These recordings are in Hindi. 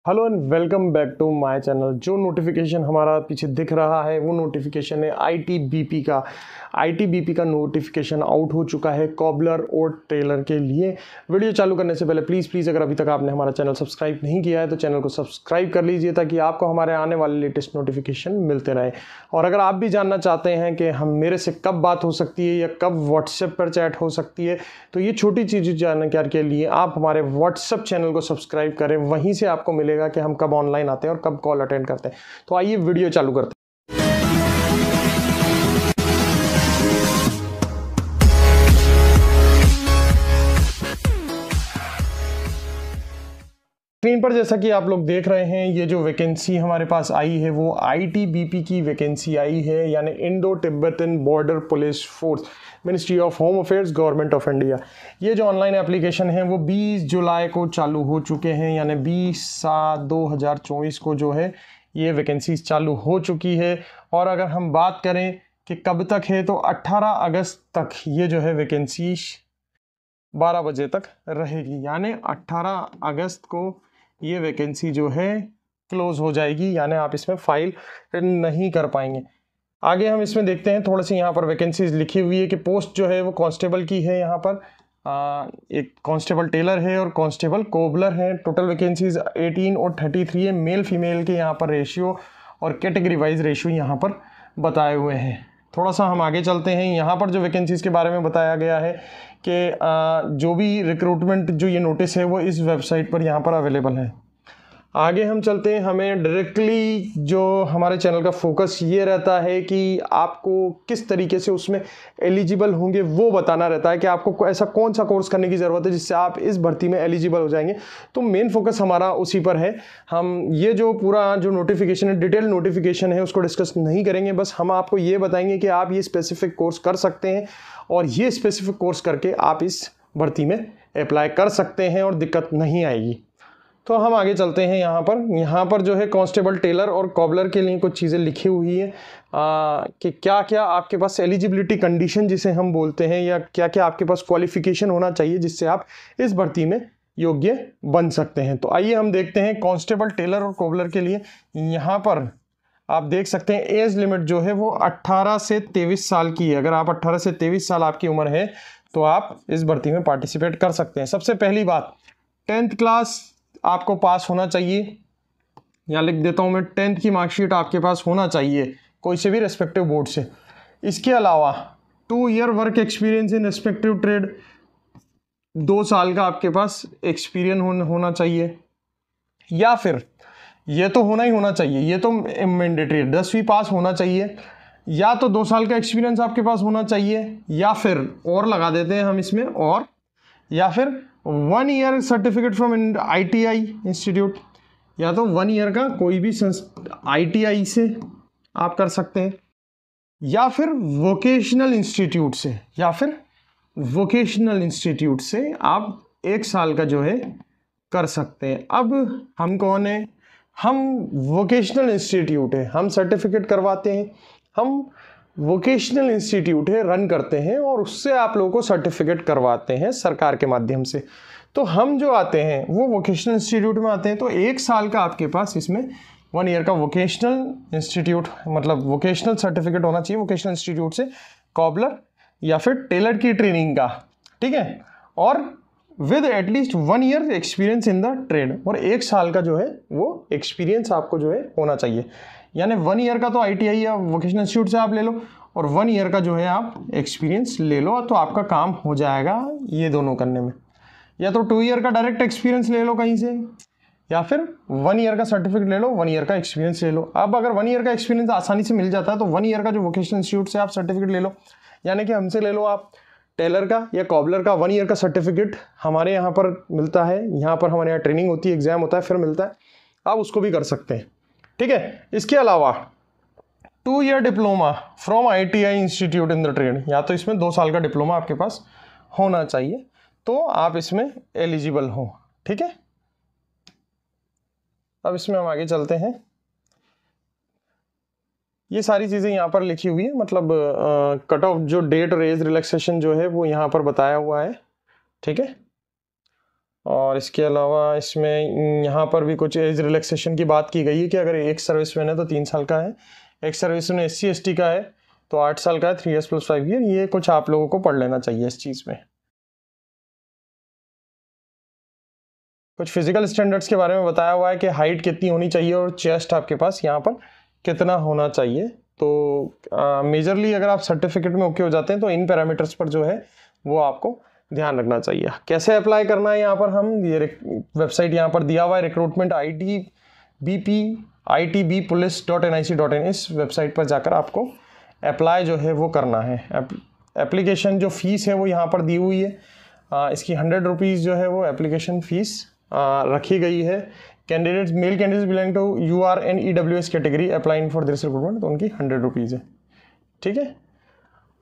Hello and welcome back to my channel. जो नोटिफिकेशन हमारा पीछे दिख रहा है वो नोटिफिकेशन है आईटीबीपी का। आईटीबीपी का नोटिफिकेशन आउट हो चुका है कॉबलर और टेलर के लिए। वीडियो चालू करने से पहले प्लीज़ अगर अभी तक आपने हमारा चैनल सब्सक्राइब नहीं किया है तो चैनल को सब्सक्राइब कर लीजिए ताकि आपको हमारे आने वाले लेटेस्ट नोटिफिकेशन मिलते रहे। और अगर आप भी जानना चाहते हैं कि हम मेरे से कब बात हो सकती है या कब व्हाट्सएप पर चैट हो सकती है तो ये छोटी चीज़ जानकारी के लिए आप हमारे व्हाट्सएप चैनल को सब्सक्राइब करें। वहीं से आपको मिलेगा कि हम कब ऑनलाइन आते हैं और कब कॉल अटेंड करते हैं। तो आइए वीडियो चालू करते हैं। स्क्रीन पर जैसा कि आप लोग देख रहे हैं ये जो वैकेंसी हमारे पास आई है वो आईटीबीपी की वैकेंसी आई है, यानी Indo Tibetan border police force, ministry of home affairs, government of India. ये जो ऑनलाइन एप्लीकेशन है वो 20 जुलाई को चालू हो चुके हैं, यानी 20/7/2024 को जो है ये वैकेंसीज चालू हो चुकी है। और अगर हम बात करें कि कब तक है तो 18 अगस्त तक ये जो है वैकेंसी 12 बजे तक रहेगी, यानी 18 अगस्त को ये वैकेंसी जो है क्लोज हो जाएगी, यानी आप इसमें फाइल नहीं कर पाएंगे। आगे हम इसमें देखते हैं थोड़ी सी यहाँ पर वैकेंसीज लिखी हुई है कि पोस्ट जो है वो कांस्टेबल की है। यहाँ पर एक कांस्टेबल टेलर है और कांस्टेबल कोबलर है। टोटल वैकेंसीज 18 और 33 है। मेल फीमेल के यहाँ पर रेशियो और कैटेगरी वाइज रेशियो यहाँ पर बताए हुए हैं। थोड़ा सा हम आगे चलते हैं। यहाँ पर जो वैकेंसीज़ के बारे में बताया गया है कि जो भी रिक्रूटमेंट जो ये नोटिस है वो इस वेबसाइट पर यहाँ पर अवेलेबल है। आगे हम चलते हैं। हमें डायरेक्टली जो हमारे चैनल का फोकस ये रहता है कि आपको किस तरीके से उसमें एलिजिबल होंगे वो बताना रहता है कि आपको ऐसा कौन सा कोर्स करने की ज़रूरत है जिससे आप इस भर्ती में एलिजिबल हो जाएंगे। तो मेन फोकस हमारा उसी पर है। हम ये जो पूरा जो नोटिफिकेशन है, डिटेल नोटिफिकेशन है, उसको डिस्कस नहीं करेंगे। बस हम आपको ये बताएंगे कि आप ये स्पेसिफिक कोर्स कर सकते हैं और ये स्पेसिफिक कोर्स करके आप इस भर्ती में अप्लाई कर सकते हैं और दिक्कत नहीं आएगी। तो हम आगे चलते हैं। यहाँ पर जो है कांस्टेबल टेलर और कॉबलर के लिए कुछ चीज़ें लिखी हुई है कि क्या क्या आपके पास एलिजिबिलिटी कंडीशन जिसे हम बोलते हैं, या क्या क्या आपके पास क्वालिफिकेशन होना चाहिए जिससे आप इस भर्ती में योग्य बन सकते हैं। तो आइए हम देखते हैं कांस्टेबल टेलर और कॉबलर के लिए। यहाँ पर आप देख सकते हैं एज लिमिट जो है वो 18 से 23 साल की है। अगर आप 18 से 23 साल आपकी उम्र है तो आप इस भर्ती में पार्टिसिपेट कर सकते हैं। सबसे पहली बात, 10th क्लास आपको पास होना चाहिए। यहाँ लिख देता हूँ मैं, 10th की मार्कशीट आपके पास होना चाहिए कोई से भी रेस्पेक्टिव बोर्ड से। इसके अलावा 2 year work experience in respective trade, 2 साल का आपके पास एक्सपीरियंस होना चाहिए। या फिर ये तो होना ही होना चाहिए, ये तो मैंडेटरी, 10वीं पास होना चाहिए, या तो 2 साल का एक्सपीरियंस आपके पास होना चाहिए, या फिर और लगा देते हैं हम इसमें, और या फिर 1 year certificate from ITI institute, या तो 1 ईयर का कोई भी ITI से आप कर सकते हैं, या फिर वोकेशनल इंस्टीट्यूट से, आप 1 साल का जो है कर सकते हैं। अब हम कौन है? हम वोकेशनल इंस्टीट्यूट है, हम सर्टिफिकेट करवाते हैं, हम वोकेशनल इंस्टीट्यूट है रन करते हैं और उससे आप लोगों को सर्टिफिकेट करवाते हैं सरकार के माध्यम से। तो हम जो आते हैं वो वोकेशनल इंस्टीट्यूट में आते हैं। तो 1 साल का आपके पास इसमें 1 ईयर का वोकेशनल इंस्टीट्यूट, मतलब वोकेशनल सर्टिफिकेट होना चाहिए वोकेशनल इंस्टीट्यूट से, कॉबलर या फिर टेलर की ट्रेनिंग का, ठीक है, और with at least 1 year experience in the trade, और 1 साल का जो है वो एक्सपीरियंस आपको जो है होना चाहिए। यानी 1 ईयर का तो ITI या वोकेशनल इंस्टीट्यूट से आप ले लो और 1 ईयर का जो है आप एक्सपीरियंस ले लो, तो आपका काम हो जाएगा ये दोनों करने में। या तो 2 ईयर का डायरेक्ट एक्सपीरियंस ले लो कहीं से, या फिर 1 ईयर का सर्टिफिकेट ले लो, 1 ईयर का एक्सपीरियंस ले लो। अब अगर 1 ईयर का एक्सपीरियंस आसानी से मिल जाता है तो 1 ईयर का जो वोकेशनल इंस्टीट्यूट से आप सर्टिफिकेट ले लो, यानी कि हमसे ले लो आप टेलर का या कॉबलर का 1 ईयर का सर्टिफिकेट हमारे यहाँ पर मिलता है। यहाँ पर हमारे यहाँ ट्रेनिंग होती है, एग्जाम होता है, फिर मिलता है, आप उसको भी कर सकते हैं, ठीक है। इसके अलावा 2 year diploma from ITI institute in the trade, या तो इसमें 2 साल का डिप्लोमा आपके पास होना चाहिए तो आप इसमें एलिजिबल हो, ठीक है। अब इसमें हम आगे चलते हैं। ये सारी चीज़ें यहाँ पर लिखी हुई है, मतलब कट ऑफ जो डेट और एज रिलैक्सेशन जो है वो यहाँ पर बताया हुआ है, ठीक है। और इसके अलावा इसमें यहाँ पर भी कुछ एज रिलैक्सेशन की बात की गई है कि अगर एक सर्विसमैन है तो 3 साल का है, एक सर्विसमैन SC/ST का है तो 8 साल का है, 3 years + 5 years। ये कुछ आप लोगों को पढ़ लेना चाहिए इस चीज़ में। कुछ फिजिकल स्टैंडर्ड्स के बारे में बताया हुआ है कि हाइट कितनी होनी चाहिए और चेस्ट आपके पास यहाँ पर कितना होना चाहिए। तो मेजरली अगर आप सर्टिफिकेट में ओके हो जाते हैं तो इन पैरामीटर्स पर जो है वो आपको ध्यान रखना चाहिए। कैसे अप्लाई करना है यहाँ पर हम ये वेबसाइट यहाँ पर दिया हुआ है, रिक्रूटमेंट itbpolice.nic.in। इस वेबसाइट पर जाकर आपको अप्लाई जो है वो करना है। एप्लीकेशन जो फीस है वो यहाँ पर दी हुई है, इसकी 100 रुपीज़ जो है वो एप्लीकेशन फ़ीस रखी गई है। Candidates male candidates belong to URNEWS category applying for this recruitment तो उनकी 100 रुपीज़ है, ठीक है।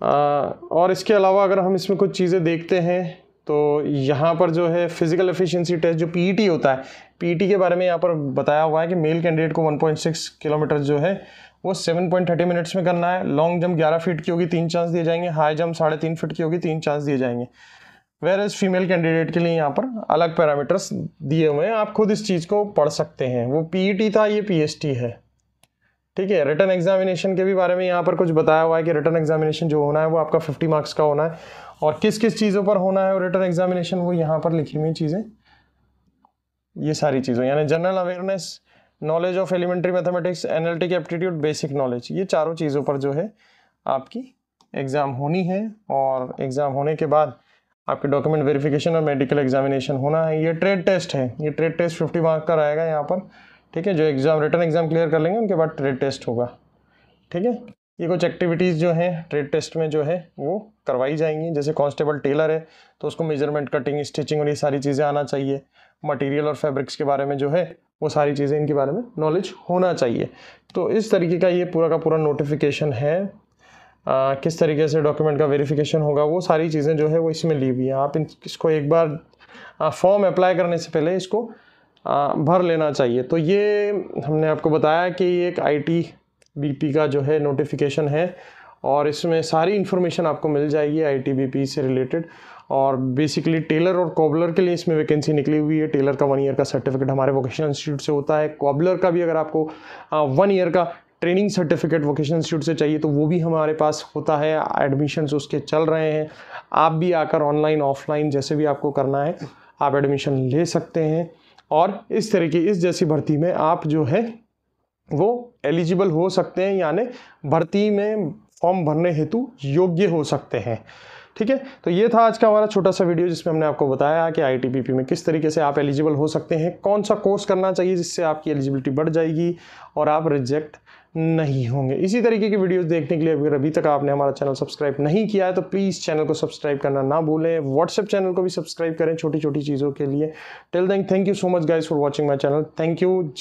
और इसके अलावा अगर हम इसमें कुछ चीज़ें देखते हैं तो यहाँ पर जो है फिजिकल एफिशिएंसी टेस्ट जो PET होता है, PET के बारे में यहाँ पर बताया हुआ है कि मेल कैंडिडेट को 1.6 किलोमीटर जो है वो 7.30 मिनट्स में करना है। लॉन्ग जंप 11 फीट की होगी, 3 चांस दिए जाएंगे। हाई जंप 3.5 फीट की होगी, 3 चांस दिए जाएंगे। वेयर एज फीमेल कैंडिडेट के लिए यहाँ पर अलग पैरामीटर्स दिए हुए हैं, आप खुद इस चीज़ को पढ़ सकते हैं। वो PET था, ये PST है, ठीक है। रिटन एग्जामिनेशन के भी बारे में यहाँ पर कुछ बताया हुआ है कि रिटन एग्जामिनेशन जो होना है वो आपका 50 मार्क्स का होना है और किस किस चीज़ों पर होना है और रिटन एग्जामिनेशन वो यहाँ पर लिखी हुई चीज़ें, ये सारी चीज़ें यानी general awareness, knowledge of elementary mathematics, analytic aptitude, basic knowledge, ये चारों चीज़ों पर जो है आपकी एग्ज़ाम होनी है। और एग्ज़ाम होने के बाद आपके डॉक्यूमेंट वेरिफिकेशन और मेडिकल एग्जामिनेशन होना है। ये ट्रेड टेस्ट है, ये ट्रेड टेस्ट 50 मार्क का रहेगा यहाँ पर, ठीक है। जो एग्ज़ाम रिटन एग्ज़ाम क्लियर कर लेंगे उनके बाद ट्रेड टेस्ट होगा, ठीक है। ये कुछ एक्टिविटीज़ जो हैं ट्रेड टेस्ट में जो है वो करवाई जाएंगी। जैसे कांस्टेबल टेलर है तो उसको मेजरमेंट, कटिंग, स्टिचिंग और ये सारी चीज़ें आना चाहिए। मटेरियल और फैब्रिक्स के बारे में जो है वो सारी चीज़ें, इनके बारे में नॉलेज होना चाहिए। तो इस तरीके का ये पूरा का पूरा नोटिफिकेशन है। किस तरीके से डॉक्यूमेंट का वेरिफिकेशन होगा वो सारी चीज़ें जो है वो इसमें ली हुई है। आप इसको एक बार फॉर्म अप्लाई करने से पहले इसको भर लेना चाहिए। तो ये हमने आपको बताया कि ये एक ITBP का जो है नोटिफिकेशन है और इसमें सारी इन्फॉर्मेशन आपको मिल जाएगी ITBP से रिलेटेड। और बेसिकली टेलर और कॉबलर के लिए इसमें वैकेंसी निकली हुई है। टेलर का 1 ईयर का सर्टिफिकेट हमारे वोकेशनल इंस्टीट्यूट से होता है। कॉबलर का भी अगर आपको 1 ईयर का ट्रेनिंग सर्टिफिकेट वोकेशनल इंस्टीट्यूट से चाहिए तो वो भी हमारे पास होता है। एडमिशन्स उसके चल रहे हैं, आप भी आकर ऑनलाइन ऑफलाइन जैसे भी आपको करना है आप एडमिशन ले सकते हैं। और इस तरीके इस जैसी भर्ती में आप जो है वो एलिजिबल हो सकते हैं, यानी भर्ती में फॉर्म भरने हेतु योग्य हो सकते हैं, ठीक है। तो ये था आज का हमारा छोटा सा वीडियो जिसमें हमने आपको बताया कि ITBP में किस तरीके से आप एलिजिबल हो सकते हैं, कौन सा कोर्स करना चाहिए जिससे आपकी एलिजिबिलिटी बढ़ जाएगी और आप रिजेक्ट नहीं होंगे। इसी तरीके की वीडियोस देखने के लिए अगर अभी तक आपने हमारा चैनल सब्सक्राइब नहीं किया है तो प्लीज़ चैनल को सब्सक्राइब करना ना भूलें। व्हाट्सएप चैनल को भी सब्सक्राइब करें छोटी छोटी चीज़ों के लिए। Till then thank you so much guys for watching my channel. Thank you.